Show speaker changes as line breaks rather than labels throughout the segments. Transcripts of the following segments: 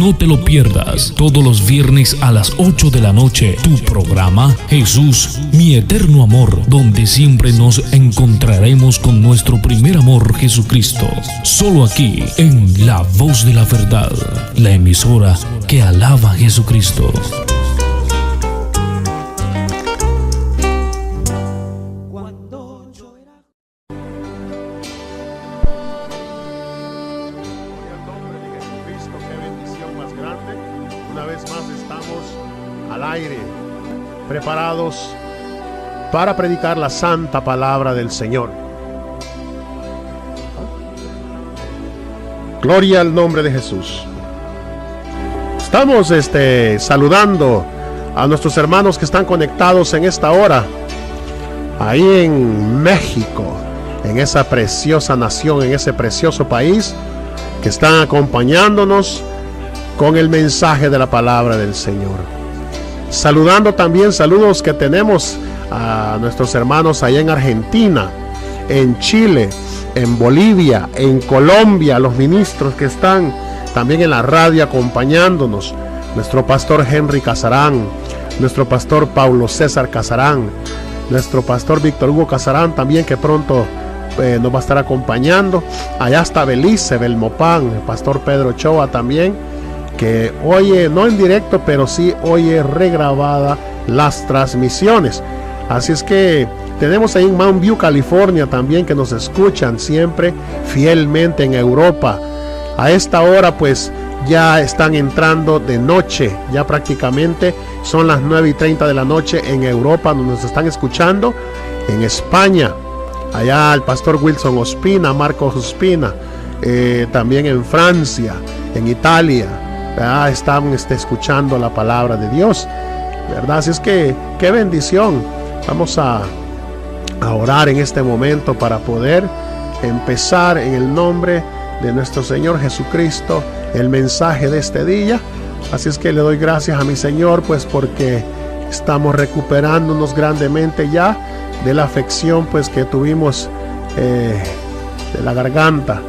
No te lo pierdas todos los viernes a las 8 de la noche. Tu programa Jesús, mi eterno amor, donde siempre nos encontraremos con nuestro primer amor Jesucristo. Solo aquí en La Voz de la Verdad, la emisora que alaba a Jesucristo.
Preparados para predicar la santa palabra del Señor. Gloria al nombre de Jesús. Estamos saludando a nuestros hermanos que están conectados en esta hora, ahí en México, en esa preciosa nación, en ese precioso país, que están acompañándonos con el mensaje de la palabra del Señor. Saludando también, saludos que tenemos a nuestros hermanos allá en Argentina, en Chile, en Bolivia, en Colombia, los ministros que están también en la radio acompañándonos, nuestro pastor Henry Casarán, nuestro pastor Paulo César Casarán, nuestro pastor Víctor Hugo Casarán también, que pronto nos va a estar acompañando. Allá está Belice, Belmopán, el pastor Pedro Ochoa también, que oye, no en directo, pero sí oye regrabada las transmisiones. Así es que tenemos ahí en Mountain View, California también, que nos escuchan siempre fielmente en Europa. A esta hora pues ya están entrando de noche, ya prácticamente son las 9:30 de la noche en Europa, donde nos están escuchando. En España, allá el pastor Wilson Ospina, Marcos Ospina, también en Francia, en Italia. Están escuchando la palabra de Dios, ¿verdad? Así es que qué bendición. Vamos a orar en este momento para poder empezar en el nombre de nuestro Señor Jesucristo el mensaje de este día. Así es que le doy gracias a mi Señor, pues porque estamos recuperándonos grandemente ya de la afección pues que tuvimos de la garganta,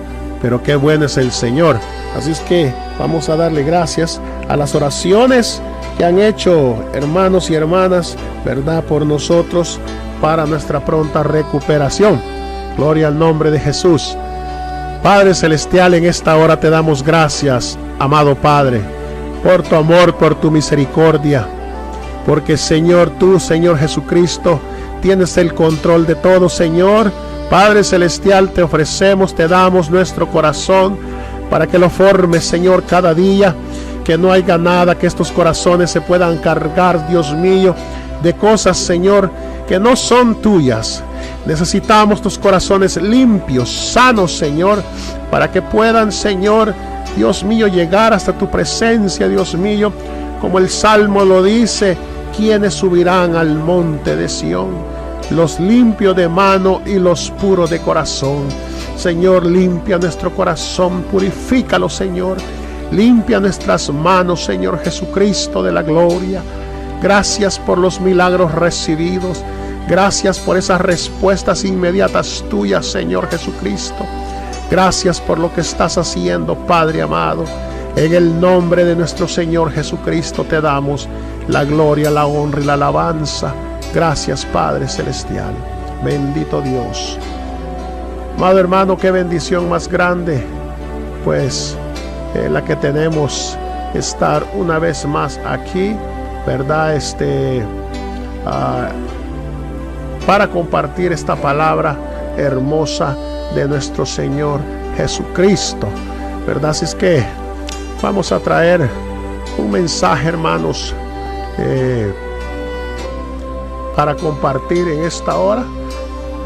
pero qué bueno es el Señor. Así es que vamos a darle gracias a las oraciones que han hecho hermanos y hermanas, ¿verdad?, por nosotros para nuestra pronta recuperación. Gloria al nombre de Jesús. Padre Celestial, en esta hora te damos gracias, amado Padre, por tu amor, por tu misericordia, porque Señor, tú, Señor Jesucristo, tienes el control de todo, Señor. Padre Celestial, te ofrecemos, te damos nuestro corazón, para que lo formes, Señor, cada día, que no haya nada, que estos corazones se puedan cargar, Dios mío, de cosas, Señor, que no son tuyas. Necesitamos tus corazones limpios, sanos, Señor, para que puedan, Señor, Dios mío, llegar hasta tu presencia, Dios mío, como el Salmo lo dice: ¿quiénes subirán al monte de Sión? Los limpios de mano y los puros de corazón. Señor, limpia nuestro corazón, purifícalo, Señor. Limpia nuestras manos, Señor Jesucristo de la gloria. Gracias por los milagros recibidos. Gracias por esas respuestas inmediatas tuyas, Señor Jesucristo. Gracias por lo que estás haciendo, Padre amado. En el nombre de nuestro Señor Jesucristo te damos la gloria, la honra y la alabanza. Gracias, Padre Celestial. Bendito Dios. Amado hermano, qué bendición más grande, pues la que tenemos estar una vez más aquí, ¿verdad? Para compartir esta palabra hermosa de nuestro Señor Jesucristo, ¿verdad? Así es que vamos a traer un mensaje, hermanos, para compartir en esta hora.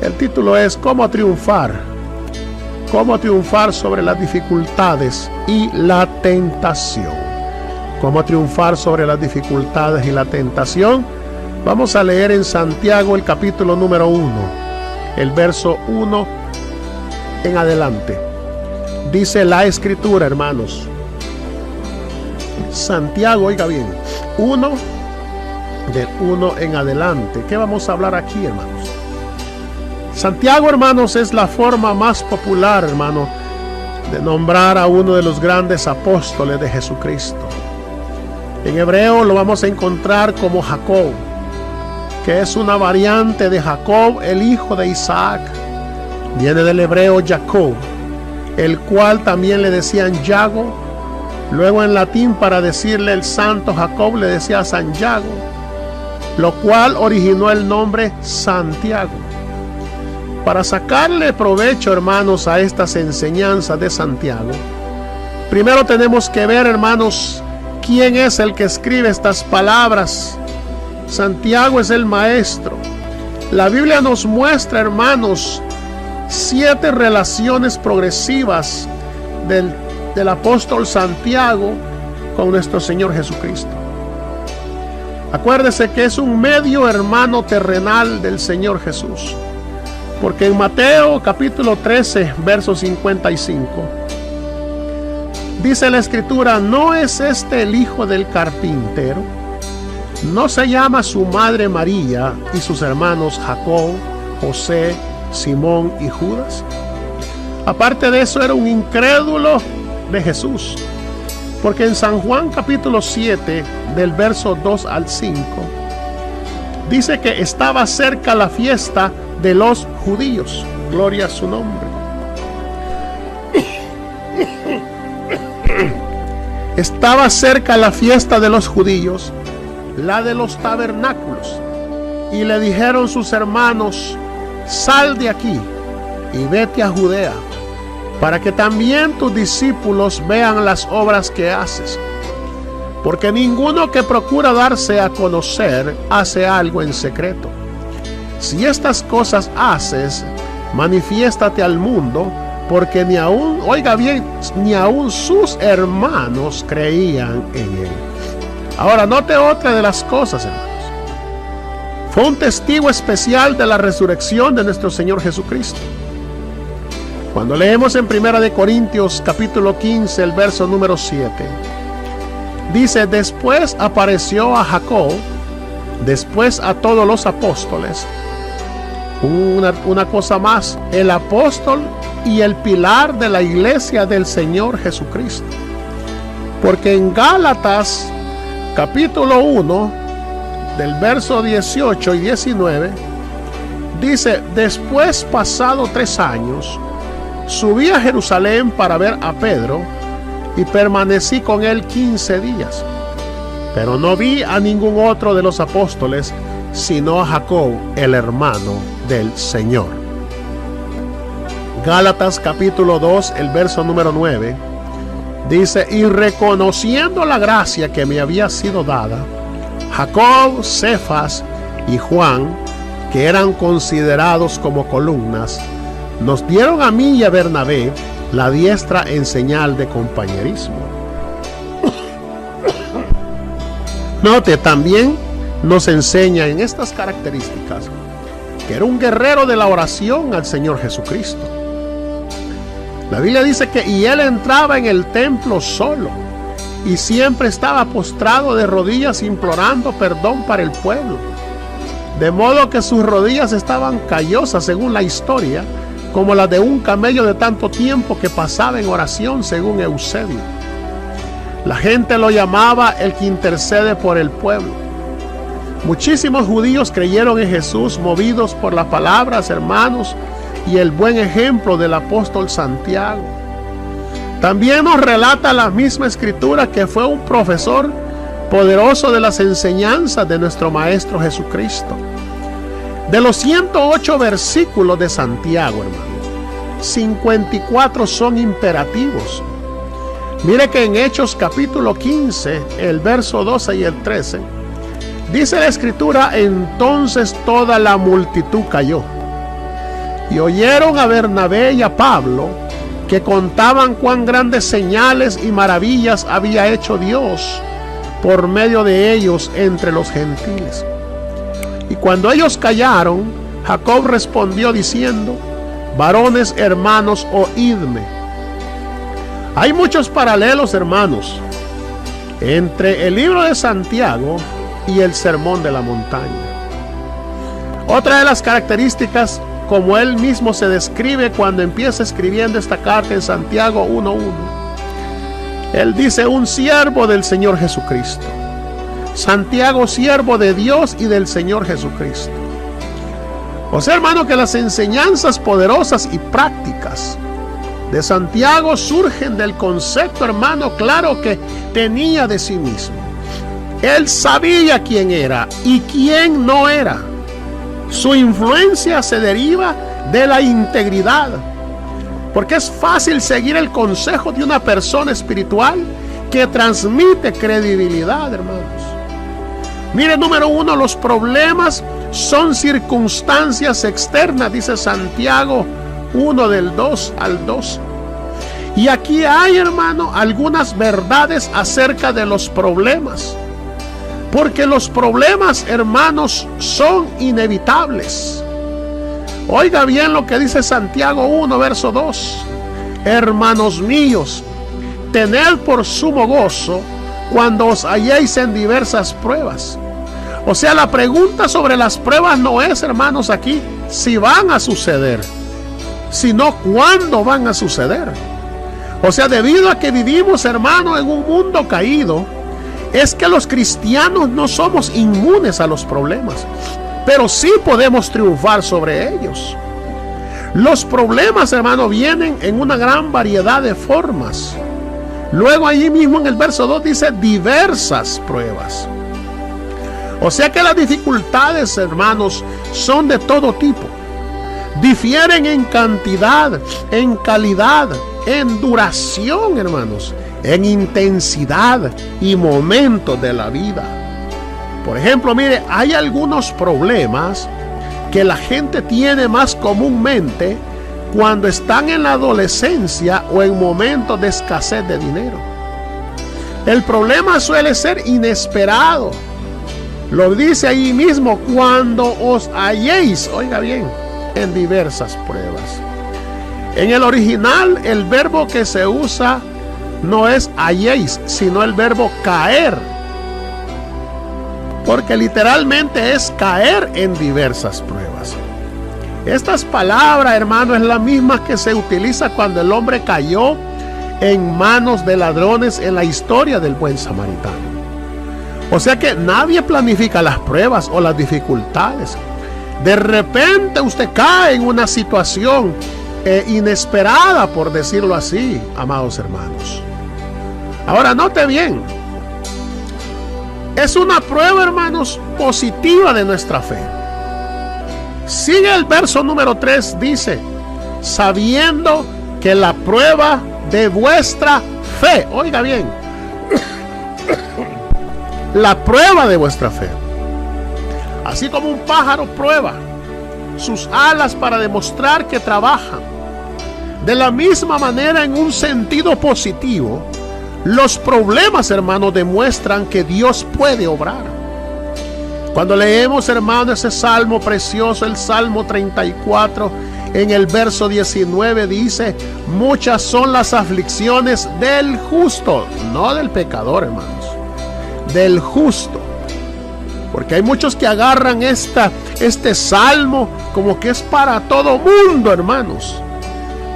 El título es ¿Cómo triunfar? ¿Cómo triunfar sobre las dificultades y la tentación? ¿Cómo triunfar sobre las dificultades y la tentación? Vamos a leer en Santiago el capítulo número 1, el verso 1 en adelante. Dice la Escritura, hermanos. Santiago, oiga bien, 1 del 1 en adelante. ¿Qué vamos a hablar aquí, hermanos? Santiago, hermanos, es la forma más popular, hermano, de nombrar a uno de los grandes apóstoles de Jesucristo. En hebreo lo vamos a encontrar como Jacob, que es una variante de Jacob, el hijo de Isaac. Viene del hebreo Jacob, el cual también le decían Yago. Luego en latín, para decirle el santo Jacob, le decía San Yago, lo cual originó el nombre Santiago. Para sacarle provecho, hermanos, a estas enseñanzas de Santiago, primero tenemos que ver, hermanos, quién es el que escribe estas palabras. Santiago es el maestro. La Biblia nos muestra, hermanos, 7 relaciones progresivas del apóstol Santiago con nuestro Señor Jesucristo. Acuérdese que es un medio hermano terrenal del Señor Jesús, porque en Mateo capítulo 13, verso 55, dice la Escritura: ¿no es este el hijo del carpintero? ¿No se llama su madre María y sus hermanos Jacob, José, Simón y Judas? Aparte de eso, era un incrédulo de Jesús, porque en San Juan capítulo 7, del verso 2 al 5, dice que estaba cerca la fiesta de los judíos. Gloria a su nombre. Estaba cerca la fiesta de los judíos, la de los tabernáculos, y le dijeron sus hermanos: sal de aquí y vete a Judea, para que también tus discípulos vean las obras que haces, porque ninguno que procura darse a conocer hace algo en secreto. Si estas cosas haces, manifiéstate al mundo, porque ni aún, oiga bien, ni aún sus hermanos creían en él. Ahora note otra de las cosas, hermanos. Fue un testigo especial de la resurrección de nuestro Señor Jesucristo. Cuando leemos en 1 de Corintios capítulo 15, el verso número 7, dice: después apareció a Jacob, después a todos los apóstoles. Una cosa más, el apóstol y el pilar de la iglesia del Señor Jesucristo. Porque en Gálatas capítulo 1, del verso 18 y 19, dice: después, pasado 3 años, subí a Jerusalén para ver a Pedro y permanecí con él 15 días. Pero no vi a ningún otro de los apóstoles, sino a Jacob, el hermano del Señor. Gálatas capítulo 2, el verso número 9, dice: y reconociendo la gracia que me había sido dada, Jacob, Cefas y Juan, que eran considerados como columnas, nos dieron a mí y a Bernabé la diestra en señal de compañerismo. Note, también nos enseña en estas características que era un guerrero de la oración al Señor Jesucristo. La Biblia dice que y él entraba en el templo solo y siempre estaba postrado de rodillas implorando perdón para el pueblo, de modo que sus rodillas estaban callosas, según la historia, como las de un camello de tanto tiempo que pasaba en oración, según Eusebio. La gente lo llamaba el que intercede por el pueblo. Muchísimos judíos creyeron en Jesús, movidos por las palabras, hermanos, y el buen ejemplo del apóstol Santiago. También nos relata la misma escritura que fue un profesor poderoso de las enseñanzas de nuestro Maestro Jesucristo. De los 108 versículos de Santiago, hermano, 54 son imperativos. Mire que en Hechos capítulo 15, el verso 12 y el 13, dice la escritura: entonces toda la multitud cayó y oyeron a Bernabé y a Pablo, que contaban cuán grandes señales y maravillas había hecho Dios por medio de ellos entre los gentiles. Y cuando ellos callaron, Jacob respondió diciendo: varones hermanos, oídme. Hay muchos paralelos, hermanos, entre el libro de Santiago y el Sermón de la Montaña. Otra de las características como él mismo se describe cuando empieza escribiendo esta carta en Santiago 1:1. Él dice: un siervo del Señor Jesucristo. Santiago, siervo de Dios y del Señor Jesucristo. O sea, hermano, que las enseñanzas poderosas y prácticas de Santiago surgen del concepto, hermano, claro que tenía de sí mismo. Él sabía quién era y quién no era. Su influencia se deriva de la integridad, porque es fácil seguir el consejo de una persona espiritual que transmite credibilidad, hermanos. Mire, número 1, los problemas son circunstancias externas, dice Santiago 1 del 2 al 2. Y aquí hay, hermano, algunas verdades acerca de los problemas. Porque los problemas, hermanos, son inevitables. Oiga bien lo que dice Santiago 1, verso 2. Hermanos míos, tened por sumo gozo cuando os halléis en diversas pruebas. O sea, la pregunta sobre las pruebas no es, hermanos, aquí si van a suceder, sino cuándo van a suceder. O sea, debido a que vivimos, hermano, en un mundo caído, es que los cristianos no somos inmunes a los problemas, pero sí podemos triunfar sobre ellos. Los problemas, hermano, vienen en una gran variedad de formas. Luego allí mismo en el verso 2 dice diversas pruebas. O sea que las dificultades, hermanos, son de todo tipo. Difieren en cantidad, en calidad, en duración, hermanos, en intensidad y momentos de la vida. Por ejemplo, mire, hay algunos problemas que la gente tiene más comúnmente cuando están en la adolescencia o en momentos de escasez de dinero. El problema suele ser inesperado. Lo dice ahí mismo, cuando os halléis, oiga bien, en diversas pruebas. En el original, el verbo que se usa no es halléis, sino el verbo caer. Porque literalmente es caer en diversas pruebas. Estas palabras, hermano, es la misma que se utiliza cuando el hombre cayó en manos de ladrones en la historia del buen samaritano. O sea que nadie planifica las pruebas o las dificultades. De repente usted cae en una situación inesperada, por decirlo así, amados hermanos. Ahora note bien, es una prueba, hermanos, positiva de nuestra fe. Sigue el verso número 3, dice: sabiendo que la prueba de vuestra fe, oiga bien, la prueba de vuestra fe, así como un pájaro prueba sus alas para demostrar que trabaja, de la misma manera, en un sentido positivo, los problemas, hermanos, demuestran que Dios puede obrar. Cuando leemos, hermano, ese salmo precioso, el Salmo 34, en el verso 19 dice: muchas son las aflicciones del justo, no del pecador, hermanos, del justo. Porque hay muchos que agarran este salmo como que es para todo mundo, hermanos.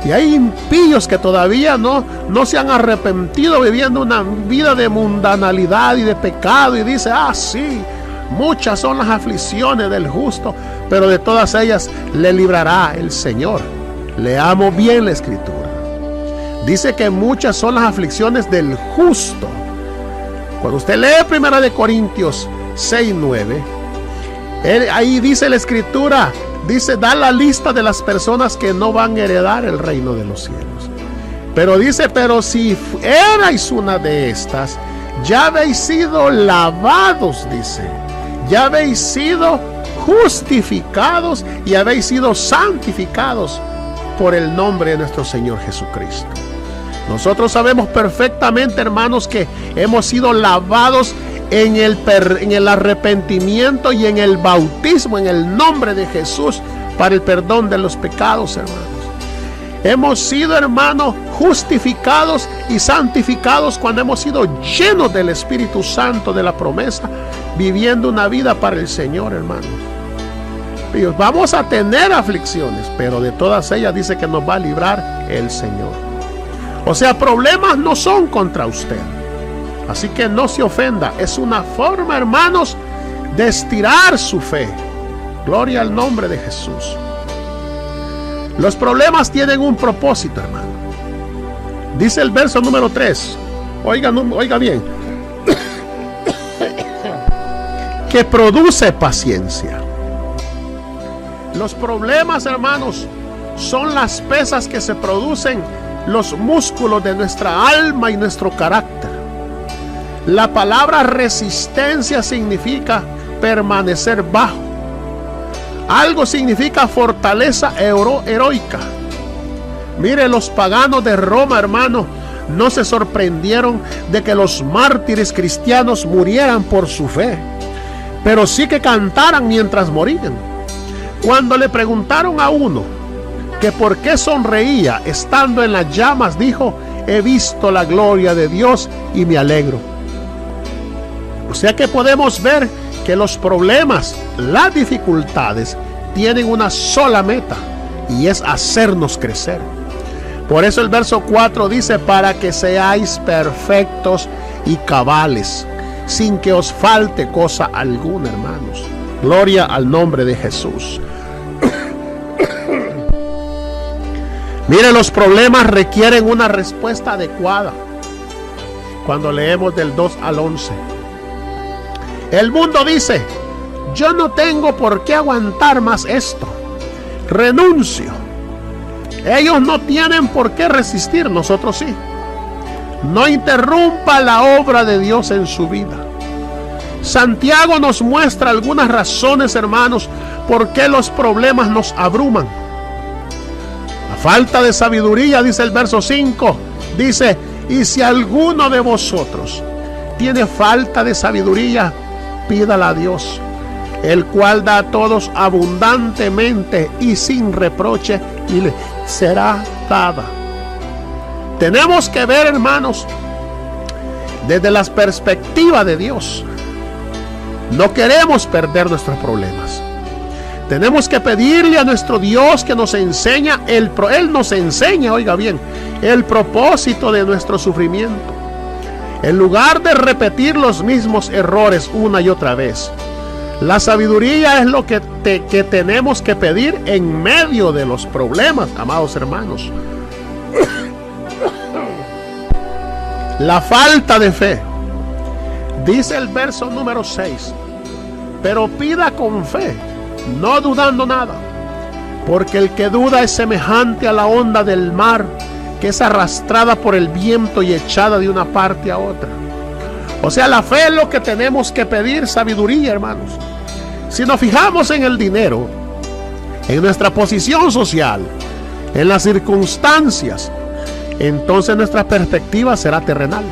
Y hay impíos que todavía no se han arrepentido, viviendo una vida de mundanalidad y de pecado, y dice: ah, sí, muchas son las aflicciones del justo, pero de todas ellas le librará el Señor. Leamos bien la escritura. Dice que muchas son las aflicciones del justo. Cuando usted lee 1 Corintios 6:9, ahí dice la escritura, dice, da la lista de las personas que no van a heredar el reino de los cielos. Pero dice: pero si erais una de estas, ya habéis sido lavados, dice, ya habéis sido justificados y habéis sido santificados por el nombre de nuestro Señor Jesucristo. Nosotros sabemos perfectamente, hermanos, que hemos sido lavados en el arrepentimiento y en el bautismo en el nombre de Jesús para el perdón de los pecados, hermanos. Hemos sido, hermanos, justificados y santificados cuando hemos sido llenos del Espíritu Santo de la promesa, viviendo una vida para el Señor, hermanos. Vamos a tener aflicciones, pero de todas ellas dice que nos va a librar el Señor. O sea, problemas no son contra usted. Así que no se ofenda. Es una forma, hermanos, de estirar su fe. Gloria al nombre de Jesús. Los problemas tienen un propósito, hermano. Dice el verso número 3. Oiga bien. Que produce paciencia. Los problemas, hermanos, son las pesas que se producen los músculos de nuestra alma y nuestro carácter. La palabra resistencia significa permanecer bajo. Algo significa fortaleza heroica. Mire, los paganos de Roma, hermano, no se sorprendieron de que los mártires cristianos murieran por su fe, pero sí que cantaran mientras morían. Cuando le preguntaron a uno que por qué sonreía estando en las llamas, dijo: he visto la gloria de Dios y me alegro. O sea que podemos ver que los problemas, las dificultades, tienen una sola meta, y es hacernos crecer. Por eso el verso 4 dice: para que seáis perfectos y cabales, sin que os falte cosa alguna, hermanos. Gloria al nombre de Jesús. Mire, los problemas requieren una respuesta adecuada. Cuando leemos del 2 al 11, el mundo dice: yo no tengo por qué aguantar más esto, renuncio. Ellos no tienen por qué resistir, nosotros sí. No interrumpa la obra de Dios en su vida. Santiago nos muestra algunas razones, hermanos, por qué los problemas nos abruman. La falta de sabiduría, dice el verso 5, dice: y si alguno de vosotros tiene falta de sabiduría, pídala a Dios, el cual da a todos abundantemente y sin reproche, y le será dada. Tenemos que ver, hermanos, desde la perspectiva de Dios. No queremos perder nuestros problemas. Tenemos que pedirle a nuestro Dios que nos enseña, Él nos enseña, oiga bien, el propósito de nuestro sufrimiento. En lugar de repetir los mismos errores una y otra vez. La sabiduría es lo que tenemos que pedir en medio de los problemas, amados hermanos. La falta de fe. Dice el verso número 6: pero pida con fe, no dudando nada, porque el que duda es semejante a la onda del mar, que es arrastrada por el viento y echada de una parte a otra. O sea, la fe es lo que tenemos que pedir, sabiduría, hermanos. Si nos fijamos en el dinero, en nuestra posición social, en las circunstancias, entonces nuestra perspectiva será terrenal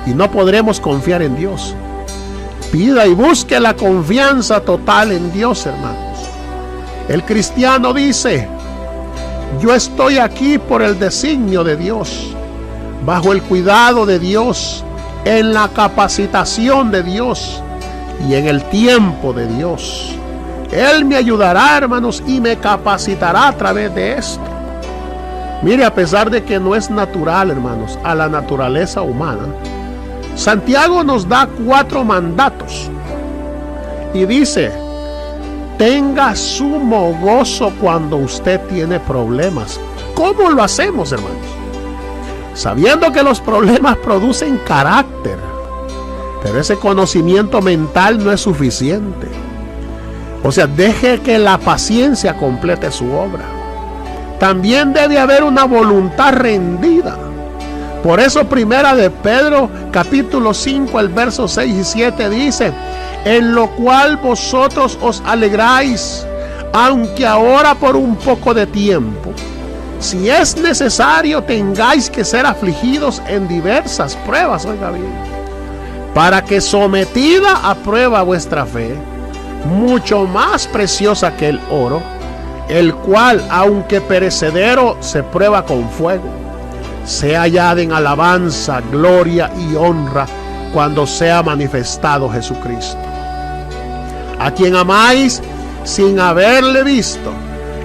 y no podremos confiar en Dios. Pida y busque la confianza total en Dios, hermanos. El cristiano dice: yo estoy aquí por el designio de Dios, bajo el cuidado de Dios, en la capacitación de Dios y en el tiempo de Dios. Él me ayudará, hermanos, y me capacitará a través de esto. Mire, a pesar de que no es natural, hermanos, a la naturaleza humana, Santiago nos da 4 mandatos y dice: tenga sumo gozo cuando usted tiene problemas. ¿Cómo lo hacemos, hermanos? Sabiendo que los problemas producen carácter, pero ese conocimiento mental no es suficiente. O sea, deje que la paciencia complete su obra. También debe haber una voluntad rendida. Por eso primera de Pedro capítulo 5 el verso 6 y 7 dice: en lo cual vosotros os alegráis, aunque ahora por un poco de tiempo, si es necesario, tengáis que ser afligidos en diversas pruebas, oiga bien, para que sometida a prueba vuestra fe, mucho más preciosa que el oro, el cual aunque perecedero se prueba con fuego, sea hallada en alabanza, gloria y honra cuando sea manifestado Jesucristo, a quien amáis sin haberle visto,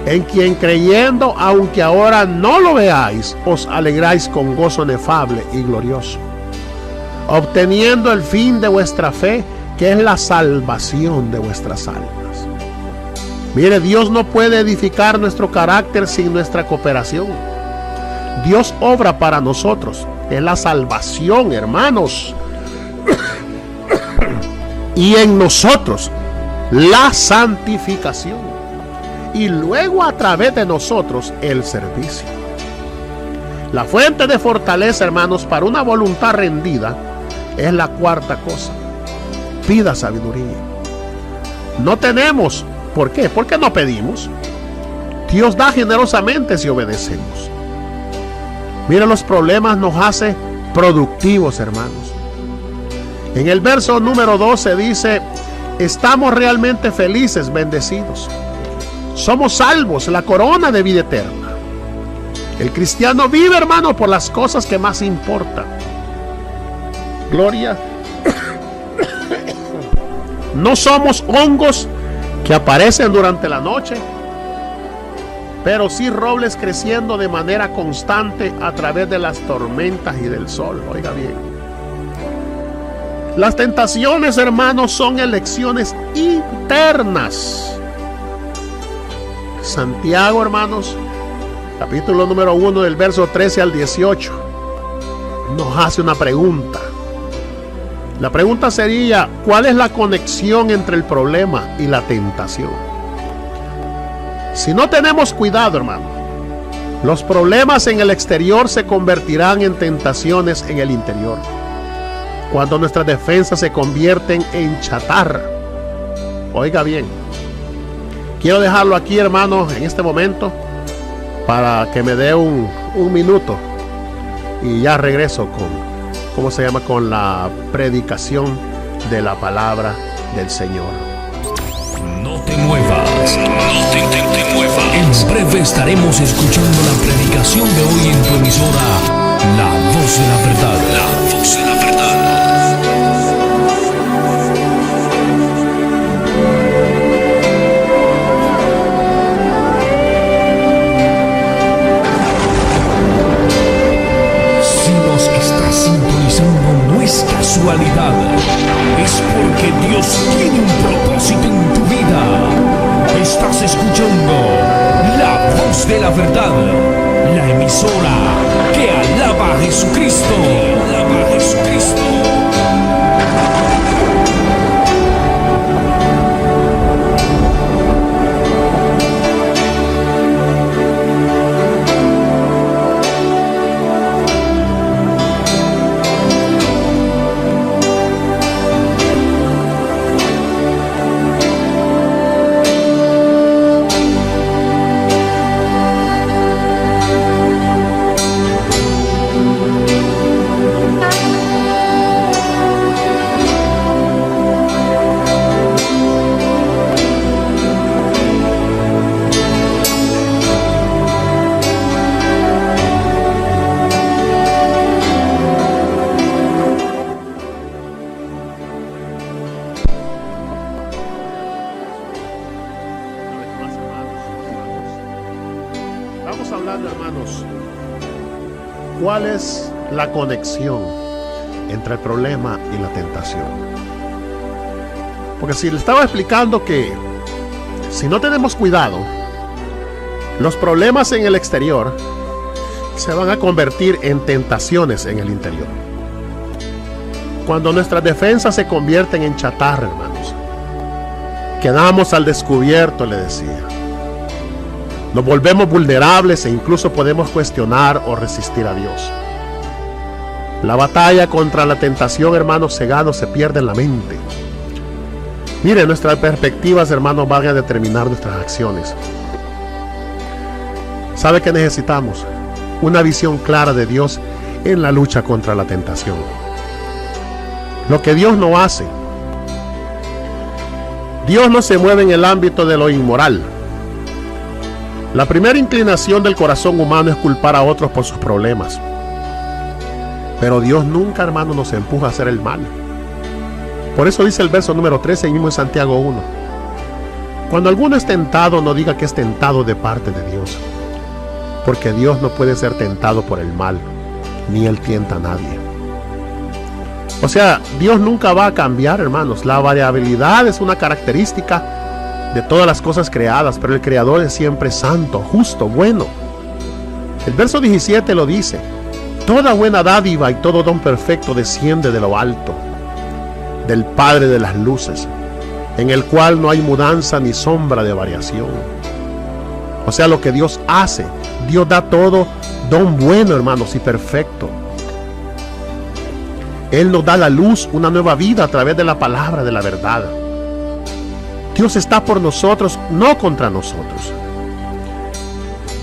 en quien creyendo, aunque ahora no lo veáis, os alegráis con gozo inefable y glorioso, obteniendo el fin de vuestra fe, que es la salvación de vuestras almas. Mire, Dios no puede edificar nuestro carácter sin nuestra cooperación. Dios obra para nosotros, es la salvación, hermanos, y en nosotros la santificación, y luego a través de nosotros el servicio. La fuente de fortaleza, hermanos, para una voluntad rendida es la cuarta cosa: pida sabiduría. No tenemos. ¿Por qué? Porque no pedimos. Dios da generosamente si obedecemos. Mira, los problemas nos hacen productivos, hermanos. En el verso número 12 dice: estamos realmente felices, bendecidos. Somos salvos, la corona de vida eterna. El cristiano vive, hermano, por las cosas que más importan. Gloria. No somos hongos que aparecen durante la noche, pero sí robles creciendo de manera constante a través de las tormentas y del sol. Oiga bien, las tentaciones, hermanos, son elecciones internas. Santiago, hermanos, capítulo número 1, del verso 13 al 18, nos hace una pregunta. La pregunta sería: ¿cuál es la conexión entre el problema y la tentación? Si no tenemos cuidado, hermano, los problemas en el exterior se convertirán en tentaciones en el interior, cuando nuestras defensas se convierten en chatarra. Oiga bien, quiero dejarlo aquí, hermano, en este momento, para que me dé un minuto y ya regreso con la predicación de la palabra del Señor.
No te muevas, no te muevas. En breve estaremos escuchando la predicación de hoy en tu emisora, La Voz de la Verdad. La Voz de la Verdad. No es casualidad, es porque Dios tiene un propósito en tu vida. Estás escuchando La Voz de la Verdad, la emisora que alaba a Jesucristo. Que alaba a Jesucristo.
Estamos hablando, hermanos, ¿cuál es la conexión entre el problema y la tentación? Porque si le estaba explicando que si no tenemos cuidado, los problemas en el exterior se van a convertir en tentaciones en el interior. Cuando nuestras defensas se convierten en chatarra, hermanos, quedamos al descubierto, le decía. Nos volvemos vulnerables e incluso podemos cuestionar o resistir a Dios. La batalla contra la tentación, hermanos, se gana o se pierde en la mente. Miren, nuestras perspectivas, hermanos, van a determinar nuestras acciones. ¿Sabe qué necesitamos? Una visión clara de Dios en la lucha contra la tentación. Lo que Dios no hace. Dios no se mueve en el ámbito de lo inmoral. La primera inclinación del corazón humano es culpar a otros por sus problemas. Pero Dios nunca, hermano, nos empuja a hacer el mal. Por eso dice el verso número 13, mismo en Santiago 1. Cuando alguno es tentado, no diga que es tentado de parte de Dios, porque Dios no puede ser tentado por el mal, ni Él tienta a nadie. O sea, Dios nunca va a cambiar, hermanos. La variabilidad es una característica de todas las cosas creadas, pero el Creador es siempre santo, justo, bueno. El verso 17 lo dice: toda buena dádiva y todo don perfecto desciende de lo alto, del Padre de las luces, en el cual no hay mudanza ni sombra de variación. O sea, lo que Dios hace, Dios da todo don bueno, hermanos, y perfecto. Él nos da la luz, una nueva vida a través de la palabra de la verdad. Dios está por nosotros, no contra nosotros.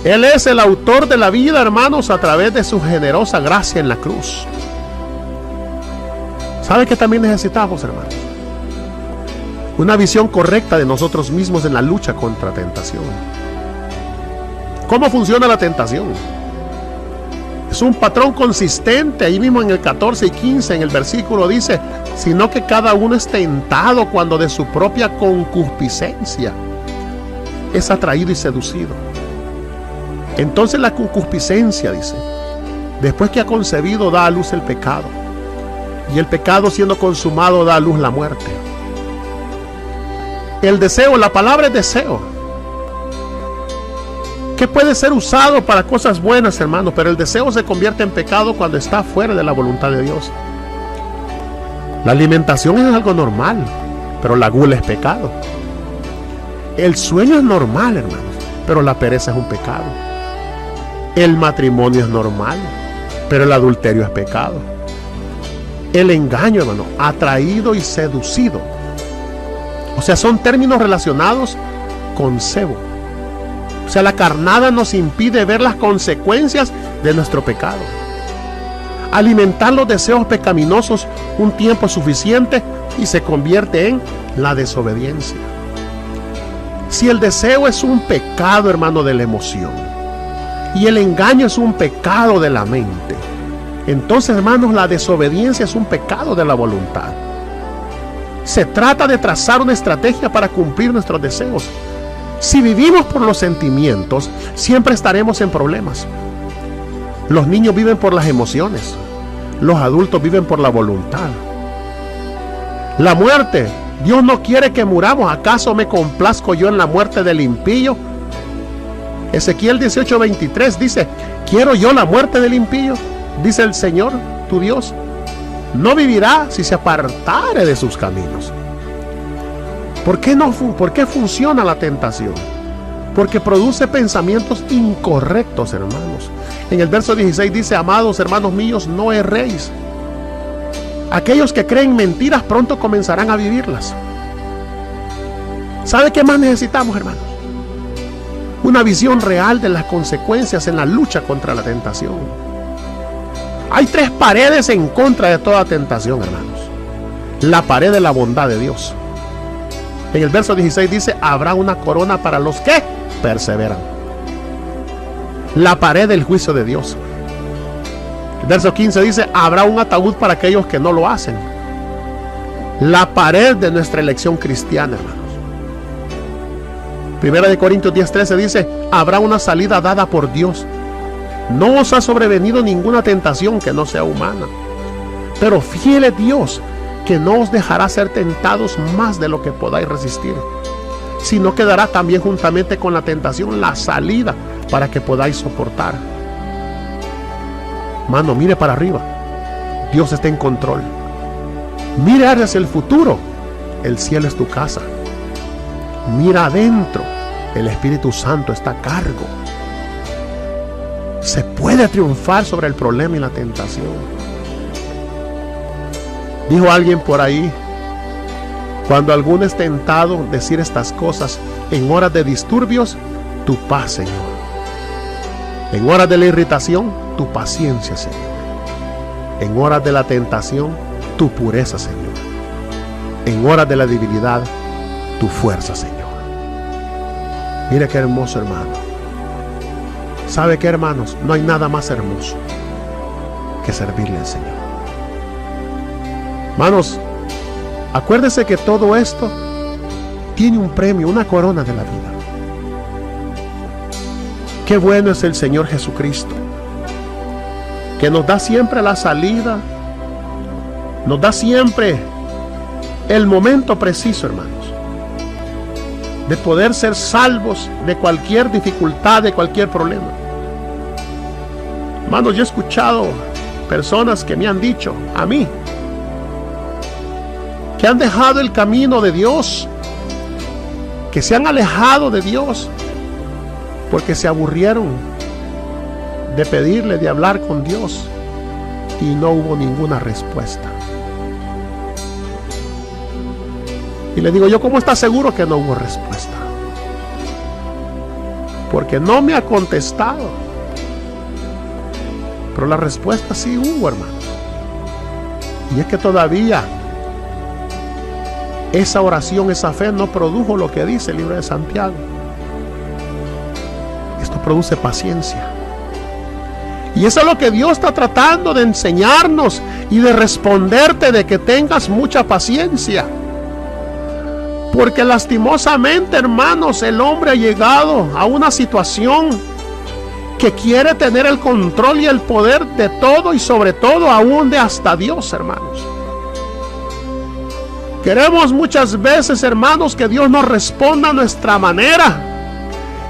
Él es el autor de la vida, hermanos, a través de su generosa gracia en la cruz. ¿Sabe qué también necesitamos, hermanos? Una visión correcta de nosotros mismos en la lucha contra tentación. ¿Cómo funciona la tentación? Es un patrón consistente. Ahí mismo en el 14 y 15 en el versículo dice: sino que cada uno es tentado cuando de su propia concupiscencia es atraído y seducido. Entonces la concupiscencia, dice, después que ha concebido, da a luz el pecado, y el pecado, siendo consumado, da a luz la muerte. El deseo, la palabra es deseo, que puede ser usado para cosas buenas, hermanos, pero el deseo se convierte en pecado cuando está fuera de la voluntad de Dios. La alimentación es algo normal, pero la gula es pecado. El sueño es normal, hermanos, pero la pereza es un pecado. El matrimonio es normal, pero el adulterio es pecado. El engaño, hermano, atraído y seducido. O sea, son términos relacionados con cebo. O sea, la carnada nos impide ver las consecuencias de nuestro pecado. Alimentar los deseos pecaminosos un tiempo suficiente y se convierte en la desobediencia. Si el deseo es un pecado, hermano, de la emoción, y el engaño es un pecado de la mente, entonces, hermanos, la desobediencia es un pecado de la voluntad. Se trata de trazar una estrategia para cumplir nuestros deseos. Si vivimos por los sentimientos, siempre estaremos en problemas. Los niños viven por las emociones, los adultos viven por la voluntad. La muerte, Dios no quiere que muramos. ¿Acaso me complazco yo en la muerte del impío? Ezequiel 18:23 dice: ¿quiero yo la muerte del impío? Dice el Señor, tu Dios. No vivirá si se apartare de sus caminos. ¿Por qué funciona la tentación? Porque produce pensamientos incorrectos, hermanos. En el verso 16 dice: amados hermanos míos, no erréis. Aquellos que creen mentiras pronto comenzarán a vivirlas. ¿Sabe qué más necesitamos, hermanos? Una visión real de las consecuencias en la lucha contra la tentación. Hay 3 paredes en contra de toda tentación, hermanos. La pared de la bondad de Dios. En el verso 16 dice: habrá una corona para los que perseveran. La pared del juicio de Dios. El verso 15 dice: habrá un ataúd para aquellos que no lo hacen. La pared de nuestra elección cristiana, hermanos. Primera de Corintios 10:13 dice: habrá una salida dada por Dios. No os ha sobrevenido ninguna tentación que no sea humana, pero fiel es Dios, que no os dejará ser tentados más de lo que podáis resistir, sino que dará también juntamente con la tentación la salida para que podáis soportar. Mano, mire para arriba. Dios está en control. Mire hacia el futuro. El cielo es tu casa. Mira adentro. El Espíritu Santo está a cargo. Se puede triunfar sobre el problema y la tentación. Dijo alguien por ahí: cuando alguno es tentado decir estas cosas, en horas de disturbios, tu paz, Señor. En horas de la irritación, tu paciencia, Señor. En horas de la tentación, tu pureza, Señor. En horas de la debilidad, tu fuerza, Señor. Mira qué hermoso, hermano. ¿Sabe qué, hermanos? No hay nada más hermoso que servirle al Señor. Hermanos, acuérdense que todo esto tiene un premio, una corona de la vida. Qué bueno es el Señor Jesucristo, que nos da siempre la salida, nos da siempre el momento preciso, hermanos, de poder ser salvos de cualquier dificultad, de cualquier problema. Hermanos, yo he escuchado personas que me han dicho a mí que han dejado el camino de Dios, que se han alejado de Dios porque se aburrieron de pedirle, de hablar con Dios, y no hubo ninguna respuesta. Y le digo yo, ¿cómo está seguro que no hubo respuesta? Porque no me ha contestado, pero la respuesta sí hubo, hermanos. Y es que todavía esa oración, esa fe no produjo lo que dice el libro de Santiago. Esto produce paciencia. Y eso es lo que Dios está tratando de enseñarnos y de responderte, de que tengas mucha paciencia. Porque lastimosamente, hermanos, el hombre ha llegado a una situación que quiere tener el control y el poder de todo, y sobre todo aún de hasta Dios, hermanos. Queremos muchas veces, hermanos, que Dios nos responda a nuestra manera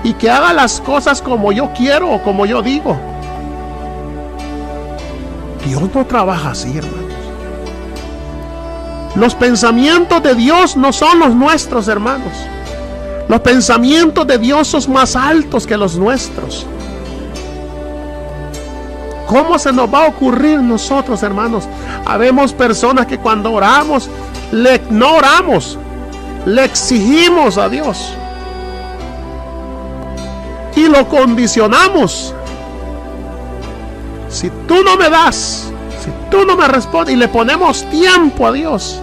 y que haga las cosas como yo quiero o como yo digo. Dios no trabaja así, hermanos. Los pensamientos de Dios no son los nuestros, hermanos. Los pensamientos de Dios son más altos que los nuestros. ¿Cómo se nos va a ocurrir nosotros, hermanos? Habemos personas que cuando oramos, no oramos, le exigimos a Dios y lo condicionamos. Si tú no me das, si tú no me respondes, y le ponemos tiempo a Dios.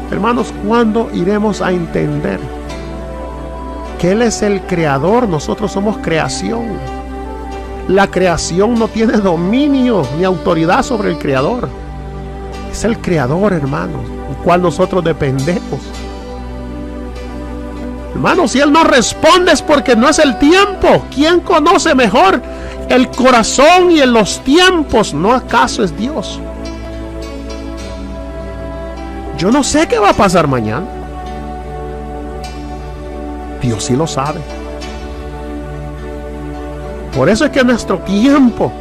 Hermanos, ¿cuándo iremos a entender que Él es el creador? Nosotros somos creación. La creación no tiene dominio ni autoridad sobre el creador. Es el creador, hermanos, el cual nosotros dependemos. Hermanos, si Él no responde es porque no es el tiempo. ¿Quién conoce mejor el corazón y en los tiempos? ¿No acaso es Dios? Yo no sé qué va a pasar mañana. Dios sí lo sabe. Por eso es que nuestro tiempo,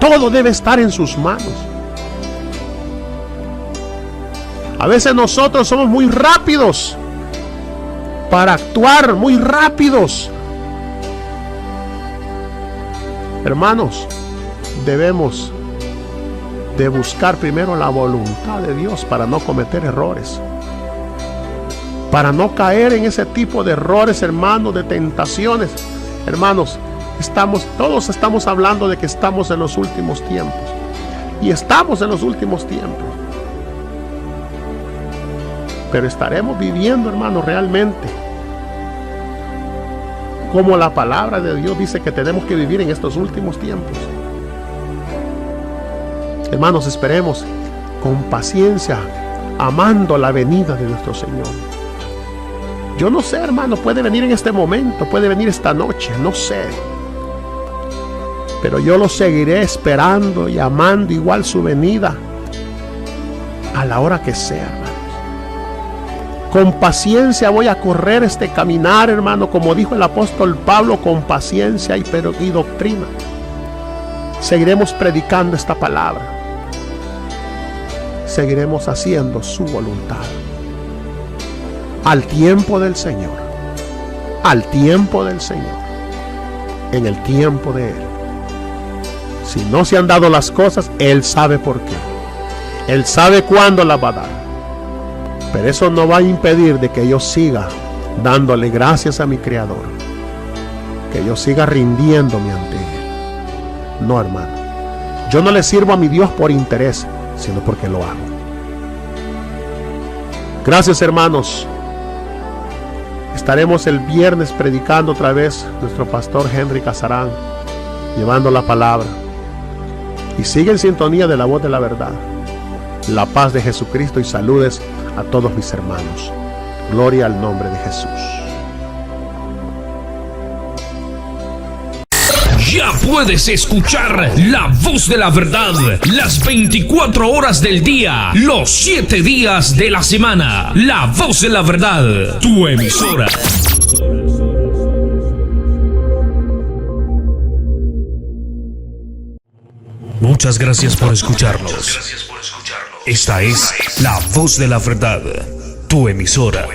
todo debe estar en sus manos. A veces nosotros somos muy rápidos para actuar, muy rápidos. Hermanos, debemos de buscar primero la voluntad de Dios para no cometer errores, para no caer en ese tipo de errores, hermanos, de tentaciones. Hermanos, todos estamos hablando de que estamos en los últimos tiempos, y estamos en los últimos tiempos. Pero estaremos viviendo, hermanos, realmente como la palabra de Dios dice que tenemos que vivir en estos últimos tiempos. Hermanos, esperemos con paciencia, amando la venida de nuestro Señor. Yo no sé, hermano, puede venir en este momento, puede venir esta noche, no sé. Pero yo lo seguiré esperando y amando igual su venida a la hora que sea, hermanos. Con paciencia voy a correr este caminar, hermano, como dijo el apóstol Pablo, con paciencia y doctrina. Seguiremos predicando esta palabra. Seguiremos haciendo su voluntad. Al tiempo del Señor. Al tiempo del Señor. En el tiempo de Él. Si no se han dado las cosas, Él sabe por qué. Él sabe cuándo las va a dar. Pero eso no va a impedir de que yo siga dándole gracias a mi Creador. Que yo siga rindiéndome ante Él. No, hermano. Yo no le sirvo a mi Dios por interés, sino porque lo hago. Gracias, hermanos. Estaremos el viernes predicando otra vez nuestro pastor Henry Casarán, llevando la palabra. Y sigue en sintonía de la voz de la verdad. La paz de Jesucristo y saludes a todos mis hermanos. Gloria al nombre de Jesús.
Ya puedes escuchar la voz de la verdad las 24 horas del día, los 7 días de la semana. La voz de la verdad, tu emisora. Muchas gracias por escucharnos. Esta es la voz de la verdad, tu emisora.